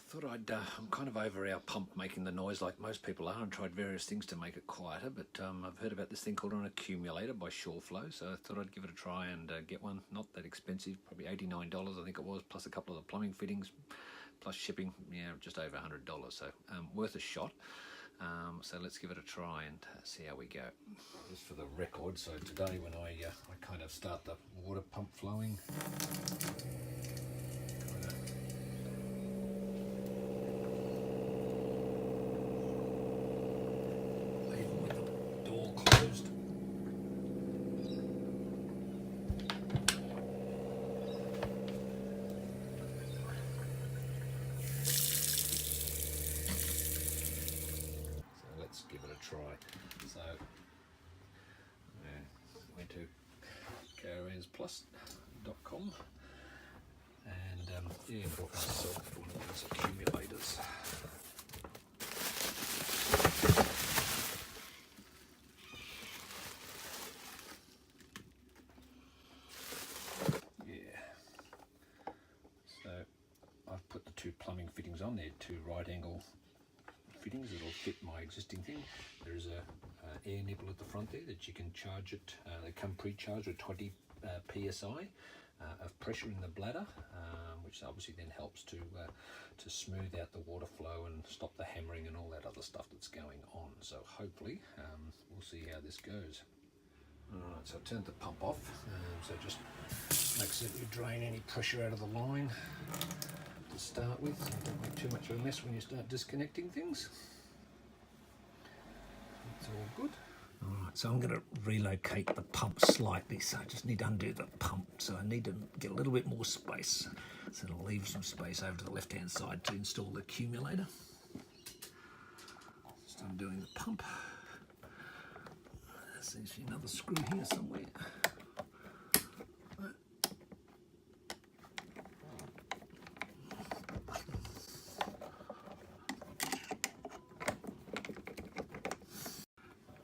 thought I'm kind of over our pump making the noise like most people are, and tried various things to make it quieter, but I've heard about this thing called an accumulator by ShurFlo, so I thought I'd give it a try and get one. Not that expensive, probably $89 I think it was, plus a couple of the plumbing fittings, plus shipping, yeah, just over $100, so worth a shot. So let's give it a try and see how we go. Just for the record, so today when I kind of start the water pump flowing, even with the door closed. Let's give it a try. So went to caravanplus.com and bought myself one of these accumulators. Yeah. So I've put the two plumbing fittings on there, two right angle fittings that'll fit my existing thing. There is a air nipple at the front there that you can charge it. They come pre-charged with 20 psi of pressure in the bladder, which obviously then helps to smooth out the water flow and stop the hammering and all that other stuff that's going on. So hopefully we'll see how this goes. Alright, so I turned the pump off, so just make certain you drain any pressure out of the line to start with, so don't make too much of a mess when you start disconnecting things. It's all good. Alright, so I'm going to relocate the pump slightly, so I just need to undo the pump, so I need to get a little bit more space, so it'll leave some space over to the left hand side to install the accumulator. Just undoing the pump. There seems to be another screw here somewhere.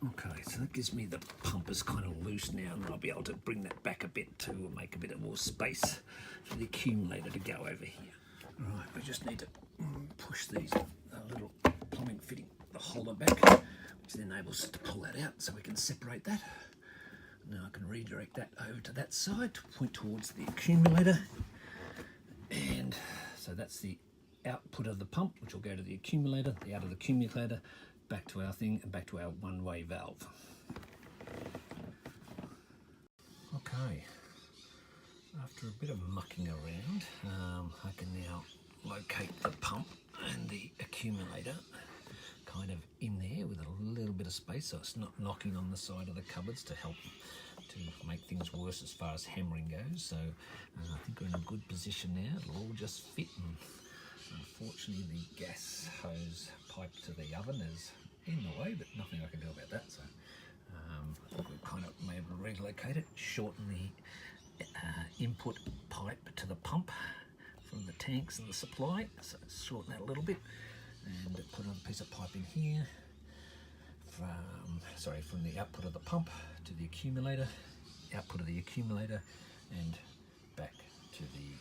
Okay, so that gives me the pump is kind of loose now, and I'll be able to bring that back a bit to make a bit more space for the accumulator to go over here. Right, we just need to push these little plumbing fitting, the holder back, which then enables us to pull that out so we can separate that. Now I can redirect that over to that side to point towards the accumulator. And so that's the output of the pump, which will go to the accumulator, the out of the accumulator, back to our thing and back to our one-way valve. Okay, after a bit of mucking around, I can now locate the pump and the accumulator kind of in there with a little bit of space, so it's not knocking on the side of the cupboards to help to make things worse as far as hammering goes. So I think we're in a good position now. It'll all just fit. And unfortunately, the gas hose pipe to the oven is in the way, but nothing I can do about that. So I think we've kind of been able to relocate it, shorten the input pipe to the pump from the tanks and the supply. So shorten that a little bit, and put another piece of pipe in here from the output of the pump to the accumulator, output of the accumulator, and back to the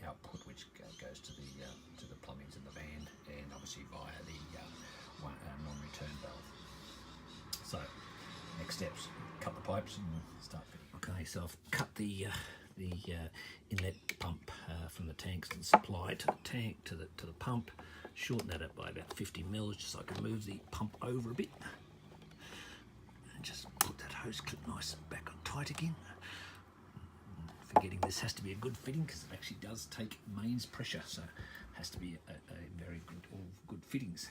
output, which goes to the plumbings in the van, and obviously via the non-return valve. So next steps: cut the pipes and start fitting. Okay, so I've cut the inlet pump from the tanks to the supply to the tank to the pump. Shorten that up by about 50 mils, just so I can move the pump over a bit, and just put that hose clip nice and back on tight again. Forgetting this has to be a good fitting because it actually does take mains pressure, so it has to be a very good, all good fittings.